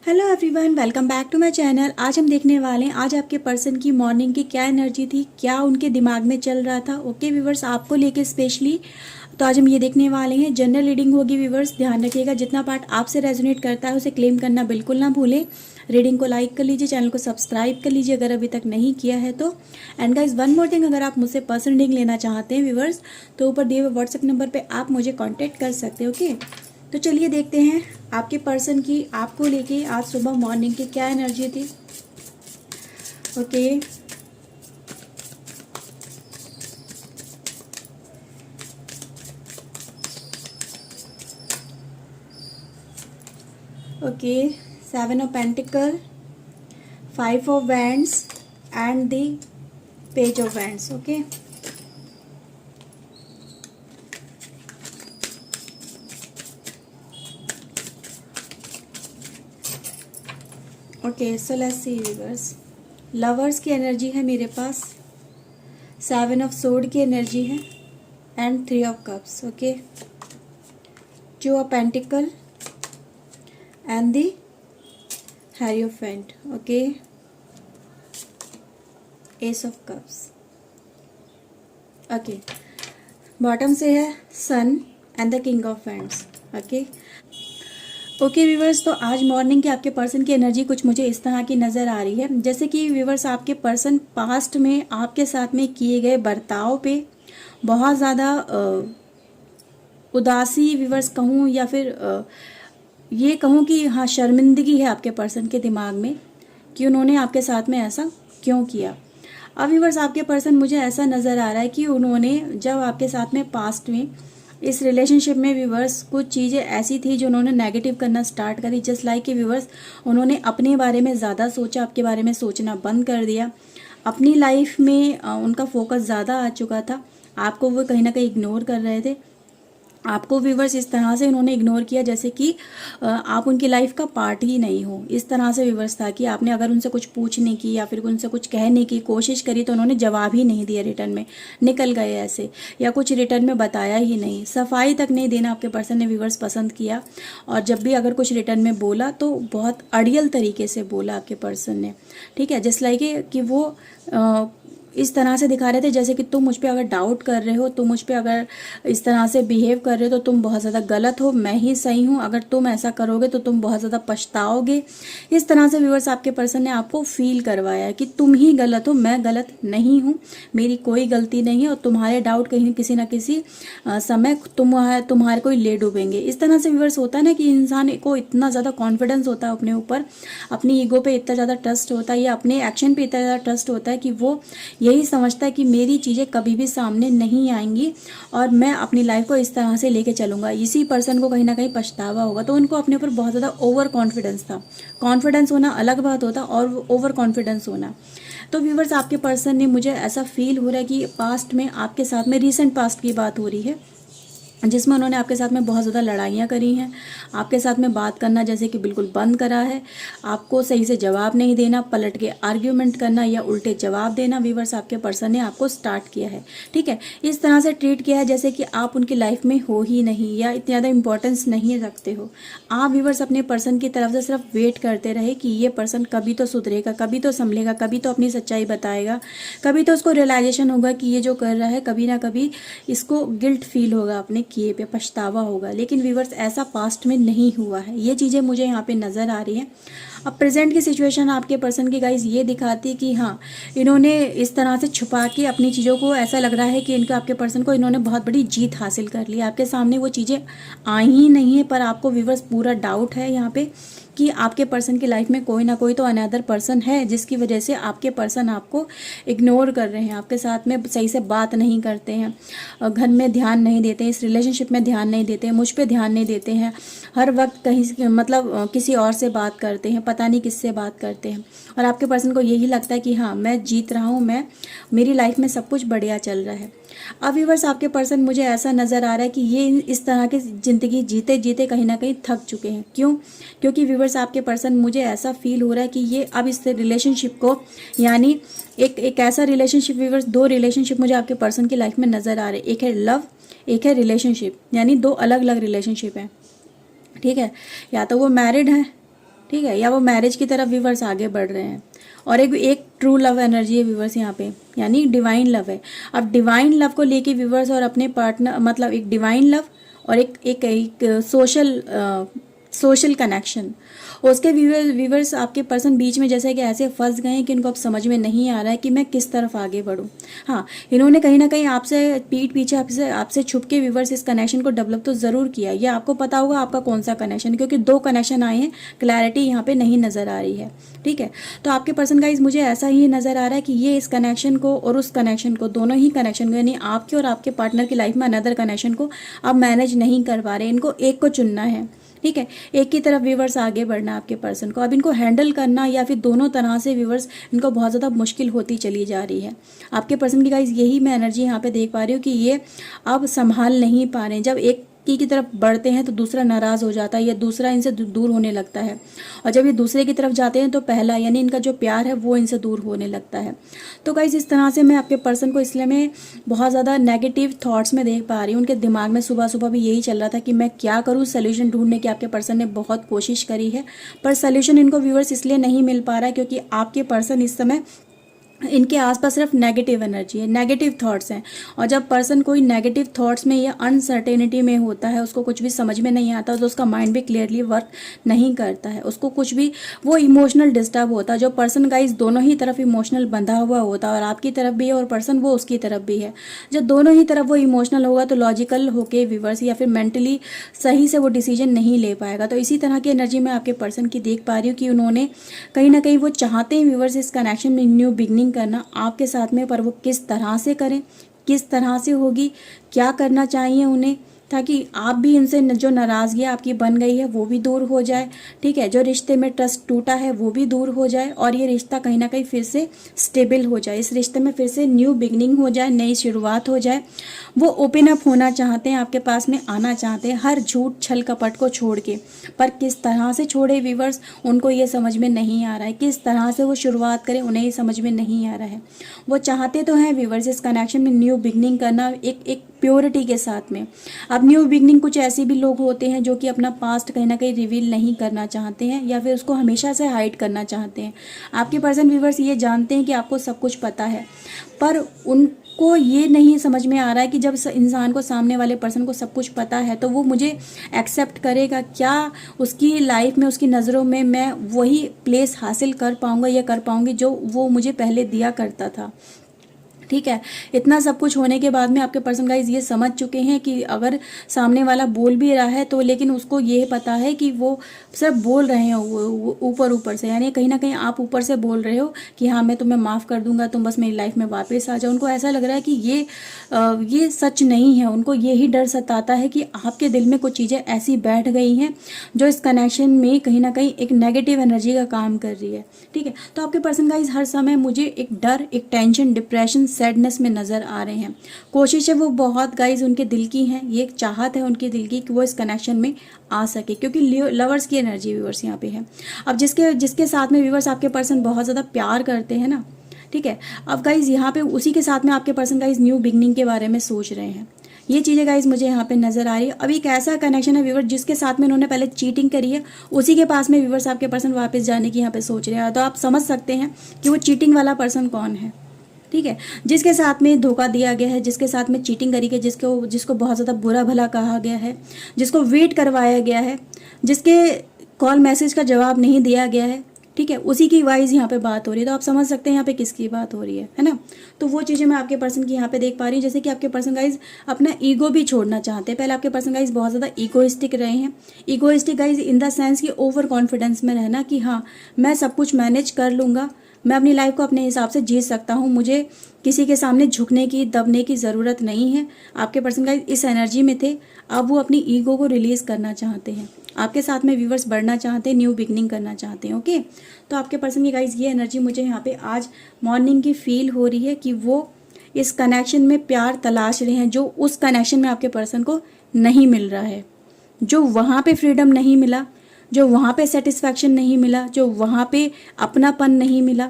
Hello everyone, welcome back to my channel. आज हम देखने वाले हैं आज आपके पर्सन की मॉर्निंग की क्या एनर्जी थी, क्या उनके दिमाग में चल रहा था। ओके व्यूवर्स, आपको लेके स्पेशली तो आज हम ये देखने वाले हैं। जनरल रीडिंग होगी व्यूवर्स, ध्यान रखिएगा। जितना पार्ट आपसे रेजोनेट करता है उसे क्लेम करना बिल्कुल ना भूलें। रीडिंग को लाइक कर लीजिए, चैनल को सब्सक्राइब कर लीजिए अगर अभी तक नहीं किया है तो। And guys one more thing, अगर आप मुझसे पर्सन रीडिंग लेना चाहते हैं व्यूवर्स तो ऊपर दिए हुए व्हाट्सएप नंबर पर आप मुझे कॉन्टैक्ट कर सकते हैं। ओके, तो चलिए देखते हैं आपके पर्सन की आपको लेके आज सुबह मॉर्निंग की क्या एनर्जी थी। Okay, okay, 7 of pentacle, 5 of wands and the page of wands. Okay, okay, so let's see viewers. Lovers की एनर्जी है मेरे पास, 7 ऑफ सोर्ड की एनर्जी है and 3 of cups. Okay, 2 of pentacle and the hierophant. Okay, ace of cups. Okay, bottom से है sun and the king of wands. Okay, okay viewers, तो आज मॉर्निंग के आपके पर्सन की एनर्जी कुछ मुझे इस तरह की नज़र आ रही है। जैसे कि व्यूवर्स, आपके पर्सन पास्ट में आपके साथ में किए गए बर्ताव पे बहुत ज़्यादा उदासी व्यूवर्स कहूँ, या फिर ये कहूँ कि हाँ, शर्मिंदगी है आपके पर्सन के दिमाग में कि उन्होंने आपके साथ में ऐसा क्यों किया। अब व्यूवर्स, आपके पर्सन मुझे ऐसा नज़र आ रहा है कि उन्होंने जब आपके साथ में पास्ट में इस रिलेशनशिप में व्यूवर्स कुछ चीज़ें ऐसी थी जो उन्होंने नेगेटिव करना स्टार्ट करी। जस्ट लाइक कि व्यूवर्स, उन्होंने अपने बारे में ज़्यादा सोचा, आपके बारे में सोचना बंद कर दिया। अपनी लाइफ में उनका फोकस ज़्यादा आ चुका था, आपको वो कहीं ना कहीं इग्नोर कर रहे थे। आपको व्यूवर्स इस तरह से उन्होंने इग्नोर किया जैसे कि आप उनकी लाइफ का पार्ट ही नहीं हो। इस तरह से व्यूवर्स था कि आपने अगर उनसे कुछ पूछने की या फिर उनसे कुछ कहने की कोशिश करी तो उन्होंने जवाब ही नहीं दिया, रिटर्न में निकल गए ऐसे, या कुछ रिटर्न में बताया ही नहीं, सफाई तक नहीं देना आपके पर्सन ने व्यूवर्स पसंद किया। और जब भी अगर कुछ रिटर्न में बोला तो बहुत अड़ियल तरीके से बोला आपके पर्सन ने। ठीक है, जस्ट लाइक कि वो इस तरह से दिखा रहे थे जैसे कि तुम मुझ पे अगर डाउट कर रहे हो, तुम मुझ पे अगर इस तरह से बिहेव कर रहे हो तो तुम बहुत ज़्यादा गलत हो, मैं ही सही हूँ, अगर तुम ऐसा करोगे तो तुम बहुत ज़्यादा पछताओगे। इस तरह से व्यूअर्स आपके पर्सन ने आपको फील करवाया कि तुम ही गलत हो, मैं गलत नहीं हूँ, मेरी कोई गलती नहीं है, और तुम्हारे डाउट कहीं किसी न किसी समय तुम्हारे को ले डूबेंगे। इस तरह से व्यूअर्स होता है ना कि इंसान को इतना ज़्यादा कॉन्फिडेंस होता है अपने ऊपर, अपनी ईगो पे इतना ज़्यादा ट्रस्ट होता है या अपने एक्शन पे इतना ज़्यादा ट्रस्ट होता है कि वो यही समझता है कि मेरी चीज़ें कभी भी सामने नहीं आएंगी और मैं अपनी लाइफ को इस तरह से लेके चलूँगा। इसी पर्सन को कहीं ना कहीं पछतावा होगा। तो उनको अपने ऊपर बहुत ज़्यादा ओवर कॉन्फिडेंस था। कॉन्फिडेंस होना अलग बात होता और ओवर कॉन्फिडेंस होना। तो व्यूवर्स, आपके पर्सन ने, मुझे ऐसा फील हो रहा है कि पास्ट में आपके साथ में, रीसेंट पास्ट की बात हो रही है जिसमें उन्होंने आपके साथ में बहुत ज़्यादा लड़ाइयाँ करी हैं, आपके साथ में बात करना जैसे कि बिल्कुल बंद करा है, आपको सही से जवाब नहीं देना, पलट के आर्ग्यूमेंट करना या उल्टे जवाब देना व्यूवर्स आपके पर्सन ने आपको स्टार्ट किया है। ठीक है, इस तरह से ट्रीट किया है जैसे कि आप उनकी लाइफ में हो ही नहीं या इतनी ज़्यादा इंपॉर्टेंस नहीं रखते हो। आप व्यूवर्स अपने पर्सन की तरफ से सिर्फ वेट करते रहे कि ये पर्सन कभी तो सुधरेगा, कभी तो संभलेगा, कभी तो अपनी सच्चाई बताएगा, कभी तो उसको रियलाइजेशन होगा कि ये जो कर रहा है कभी ना कभी इसको गिल्ट फील होगा, अपने किए पे पछतावा होगा। लेकिन व्यूवर्स, ऐसा पास्ट में नहीं हुआ है। ये चीज़ें मुझे यहाँ पे नज़र आ रही हैं। अब प्रेजेंट की सिचुएशन आपके पर्सन की गाइज ये दिखाती कि हाँ, इन्होंने इस तरह से छुपा के अपनी चीज़ों को, ऐसा लग रहा है कि इनका आपके पर्सन को इन्होंने बहुत बड़ी जीत हासिल कर ली। आपके सामने वो चीज़ें आई ही नहीं है, पर आपको व्यूवर्स पूरा डाउट है यहाँ पे कि आपके पर्सन की लाइफ में कोई ना कोई तो अनदर पर्सन है जिसकी वजह से आपके पर्सन आपको इग्नोर कर रहे हैं, आपके साथ में सही से बात नहीं करते हैं, घर में ध्यान नहीं देते हैं, इस रिलेशनशिप में ध्यान नहीं देते हैं, मुझ पे ध्यान नहीं देते हैं, हर वक्त कहीं मतलब किसी और से बात करते हैं, पता नहीं किससे बात करते हैं। और आपके पर्सन को यही लगता है कि हाँ, मैं जीत रहा हूँ, मेरी लाइफ में सब कुछ बढ़िया चल रहा है। अब व्यूअर्स, आपके पर्सन, मुझे ऐसा नज़र आ रहा है कि ये इस तरह की ज़िंदगी जीते जीते कहीं ना कहीं थक चुके हैं। क्यों? क्योंकि व्यूअर्स, आपके पर्सन, मुझे ऐसा फील हो रहा है कि ये अब इस रिलेशनशिप को, यानी एक ऐसा रिलेशनशिप, व्यूअर्स, 2 रिलेशनशिप मुझे आपके पर्सन की लाइफ में नज़र आ रहे हैं। एक है लव, एक है रिलेशनशिप, यानी 2 अलग अलग रिलेशनशिप हैं। ठीक है, या तो वो मैरिड हैं ठीक है, या वो मैरिज की तरफ व्यूवर्स आगे बढ़ रहे हैं। और एक ट्रू लव एनर्जी है व्यूवर्स यहाँ पे, यानी डिवाइन लव है। अब डिवाइन लव को लेके व्यूवर्स और अपने पार्टनर, मतलब एक डिवाइन लव और एक सोशल कनेक्शन, उसके व्यूवर्स आपके पर्सन बीच में जैसे कि ऐसे फंस गए हैं कि इनको अब समझ में नहीं आ रहा है कि मैं किस तरफ आगे बढ़ूं। हाँ, इन्होंने कहीं ना कहीं आपसे पीठ पीछे आपसे छुप के व्यूवर्स इस कनेक्शन को डेवलप तो ज़रूर किया। ये आपको पता होगा आपका कौन सा कनेक्शन, क्योंकि 2 कनेक्शन आए हैं, क्लैरिटी यहाँ पे नहीं नज़र आ रही है। ठीक है, तो आपके पर्सन गाइस मुझे ऐसा ही नज़र आ रहा है कि ये इस कनेक्शन को और उस कनेक्शन को, दोनों ही कनेक्शन को, यानी आपके और आपके पार्टनर की लाइफ में अनदर कनेक्शन को अब मैनेज नहीं कर पा रहे। इनको एक को चुनना है। ठीक है, एक की तरफ व्यूवर्स आगे बढ़ना आपके पर्सन को, अब इनको हैंडल करना या फिर दोनों तरह से व्यूवर्स इनको बहुत ज़्यादा मुश्किल होती चली जा रही है। आपके पर्सन की गाइस यही मैं एनर्जी यहाँ पे देख पा रही हूँ कि ये अब संभाल नहीं पा रहे हैं। जब एक की तरफ बढ़ते हैं तो दूसरा नाराज़ हो जाता है या दूसरा इनसे दूर होने लगता है, और जब ये दूसरे की तरफ जाते हैं तो पहला यानी इनका जो प्यार है वो इनसे दूर होने लगता है। तो गाइस इस तरह से मैं आपके पर्सन को इसलिए मैं बहुत ज़्यादा नेगेटिव थॉट्स में देख पा रही हूँ। उनके दिमाग में सुबह सुबह भी यही चल रहा था कि मैं क्या करूँ, सोल्यूशन ढूंढने की आपके पर्सन ने बहुत कोशिश करी है, पर सोल्यूशन इनको व्यूअर्स इसलिए नहीं मिल पा रहा है क्योंकि आपके पर्सन इस समय इनके आसपास सिर्फ नेगेटिव एनर्जी है, नेगेटिव थॉट्स हैं। और जब पर्सन कोई नेगेटिव थॉट्स में या अनसर्टेनिटी में होता है, उसको कुछ भी समझ में नहीं आता, तो उसका माइंड भी क्लियरली वर्क नहीं करता है, उसको कुछ भी, वो इमोशनल डिस्टर्ब होता है। जो पर्सन गाइस दोनों ही तरफ इमोशनल बंधा हुआ होता है, और आपकी तरफ भी है और पर्सन वो उसकी तरफ भी है। जब दोनों ही तरफ वो इमोशनल होगा तो लॉजिकल होके व्यूवर्स या फिर मेंटली सही से वो डिसीजन नहीं ले पाएगा। तो इसी तरह की एनर्जी मैं आपके पर्सन की देख पा रही हूँ कि उन्होंने कहीं ना कहीं वो चाहते हैं व्यूवर्स इस कनेक्शन में न्यू बिगनिंग करना आपके साथ में, पर वो किस तरह से करें, किस तरह से होगी, क्या करना चाहिए उन्हें, ताकि आप भी इनसे जो नाराज़गी आपकी बन गई है वो भी दूर हो जाए। ठीक है, जो रिश्ते में ट्रस्ट टूटा है वो भी दूर हो जाए और ये रिश्ता कहीं ना कहीं फिर से स्टेबल हो जाए, इस रिश्ते में फिर से न्यू बिगनिंग हो जाए, नई शुरुआत हो जाए। वो ओपन अप होना चाहते हैं, आपके पास में आना चाहते हैं, हर झूठ छल कपट को छोड़ के, पर किस तरह से छोड़े व्यूवर्स उनको ये समझ में नहीं आ रहा है, किस तरह से वो शुरुआत करें उन्हें ये समझ में नहीं आ रहा है। वो चाहते तो हैं व्यूवर्स इस कनेक्शन में न्यू बिगनिंग करना, एक प्योरिटी के साथ में। अब न्यू बिगनिंग कुछ ऐसे भी लोग होते हैं जो कि अपना पास्ट कहीं ना कहीं रिवील नहीं करना चाहते हैं या फिर उसको हमेशा से हाइड करना चाहते हैं। आपके पर्सन व्यूवर्स ये जानते हैं कि आपको सब कुछ पता है, पर उनको ये नहीं समझ में आ रहा है कि जब इंसान को, सामने वाले पर्सन को सब कुछ पता है तो वो मुझे एक्सेप्ट करेगा क्या, उसकी लाइफ में, उसकी नज़रों में मैं वही प्लेस हासिल कर पाऊँगा या कर पाऊँगी जो वो मुझे पहले दिया करता था। ठीक है, इतना सब कुछ होने के बाद में आपके पर्सन गाइज ये समझ चुके हैं कि अगर सामने वाला बोल भी रहा है तो लेकिन उसको ये पता है कि वो सिर्फ बोल रहे हैं ऊपर ऊपर से, यानी कहीं ना कहीं आप ऊपर से बोल रहे हो कि हाँ मैं तुम्हें माफ़ कर दूंगा, तुम बस मेरी लाइफ में वापस आ जाओ। उनको ऐसा लग रहा है कि ये सच नहीं है। उनको यही डर सताता है कि आपके दिल में कुछ चीज़ें ऐसी बैठ गई हैं जो इस कनेक्शन में कहीं ना कहीं एक नेगेटिव एनर्जी का काम कर रही है। ठीक है, तो आपके पर्सन गाइज हर समय मुझे एक डर, एक टेंशन, डिप्रेशन, सैडनेस में नज़र आ रहे हैं। कोशिश है वो बहुत गाइज उनके दिल की है, ये एक चाहत है उनके दिल की कि वो इस कनेक्शन में आ सके, क्योंकि लवर्स की एनर्जी व्यूवर्स यहाँ पे है। अब जिसके साथ में व्यूवर्स आपके पर्सन बहुत ज़्यादा प्यार करते हैं ना, ठीक है, अब गाइज यहाँ पे उसी के साथ में आपके पर्सन गाइज न्यू बिगनिंग के बारे में सोच रहे हैं। ये चीज़ें गाइज मुझे यहाँ पे नजर आ रही है। अभी एक ऐसा कनेक्शन है व्यूवर जिसके साथ में उन्होंने पहले चीटिंग करी है, उसी के पास में व्यूवर्स आपके पर्सन वापस जाने की यहाँ पे सोच रहे हैं। तो आप समझ सकते हैं कि वो चीटिंग वाला पर्सन कौन है। ठीक है, जिसके साथ में धोखा दिया गया है, जिसके साथ में चीटिंग करी गई, जिसको बहुत ज़्यादा बुरा भला कहा गया है, जिसको वेट करवाया गया है, जिसके कॉल मैसेज का जवाब नहीं दिया गया है। ठीक है, उसी की वाइज यहाँ पे बात हो रही है। तो आप समझ सकते हैं यहाँ पे किसकी बात हो रही है ना। तो वो चीज़ें मैं आपके पर्सन की यहाँ पे देख पा रही हूँ, जैसे कि आपके पर्सन गाइज अपना ईगो भी छोड़ना चाहते हैं। पहले आपके पर्सन गाइज बहुत ज़्यादा ईगोइस्टिक रहे हैं। Egoistic guys in the sense कि ओवर कॉन्फिडेंस में रहना कि हाँ मैं सब कुछ मैनेज कर लूँगा, मैं अपनी लाइफ को अपने हिसाब से जी सकता हूँ, मुझे किसी के सामने झुकने की, दबने की ज़रूरत नहीं है। आपके पर्सन गाइज इस एनर्जी में थे, अब वो अपनी ईगो को रिलीज़ करना चाहते हैं, आपके साथ में व्यूवर्स बढ़ना चाहते हैं, न्यू बिगनिंग करना चाहते हैं। ओके, तो आपके पर्सन की गाइज ये एनर्जी मुझे यहाँ पे आज मॉर्निंग की फील हो रही है कि वो इस कनेक्शन में प्यार तलाश रहे हैं जो उस कनेक्शन में आपके पर्सन को नहीं मिल रहा है, जो वहाँ पे फ्रीडम नहीं मिला, जो वहाँ पे सेटिस्फैक्शन नहीं मिला, जो वहाँ पे अपनापन नहीं मिला,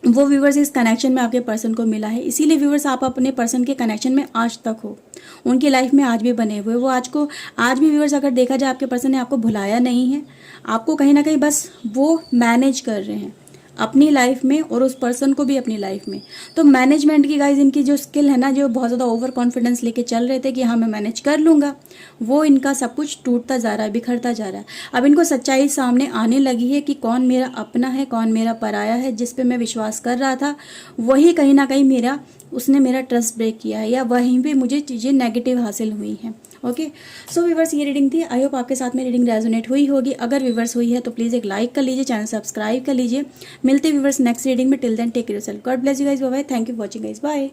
वो व्यूवर्स इस कनेक्शन में आपके पर्सन को मिला है। इसीलिए व्यूवर्स आप अपने पर्सन के कनेक्शन में आज तक हो, उनकी लाइफ में आज भी बने हुए। वो आज भी व्यूवर्स अगर देखा जाए आपके पर्सन ने आपको भुलाया नहीं है, आपको कहीं ना कहीं बस वो मैनेज कर रहे हैं अपनी लाइफ में और उस पर्सन को भी अपनी लाइफ में। तो मैनेजमेंट की गाइज इनकी जो स्किल है ना, जो बहुत ज़्यादा ओवर कॉन्फिडेंस लेके चल रहे थे कि हाँ मैं मैनेज कर लूँगा, वो इनका सब कुछ टूटता जा रहा है, बिखरता जा रहा है। अब इनको सच्चाई सामने आने लगी है कि कौन मेरा अपना है, कौन मेरा पराया है। जिस पे मैं विश्वास कर रहा था वही कहीं ना कहीं उसने मेरा ट्रस्ट ब्रेक किया है, या वहीं पे मुझे चीज़ें नेगेटिव हासिल हुई हैं। ओके, सो व्यूवर्स ये रीडिंग थी। आई होप आपके साथ में रीडिंग रेजोनेट हुई होगी। अगर व्यूवर्स हुई है तो प्लीज़ एक लाइक कर लीजिए, चैनल सब्सक्राइब कर लीजिए। मिलते व्यूवर्स नेक्स्ट रीडिंग में। Till then take care yourself, God bless you guys, bye bye, thank you for watching guys, bye.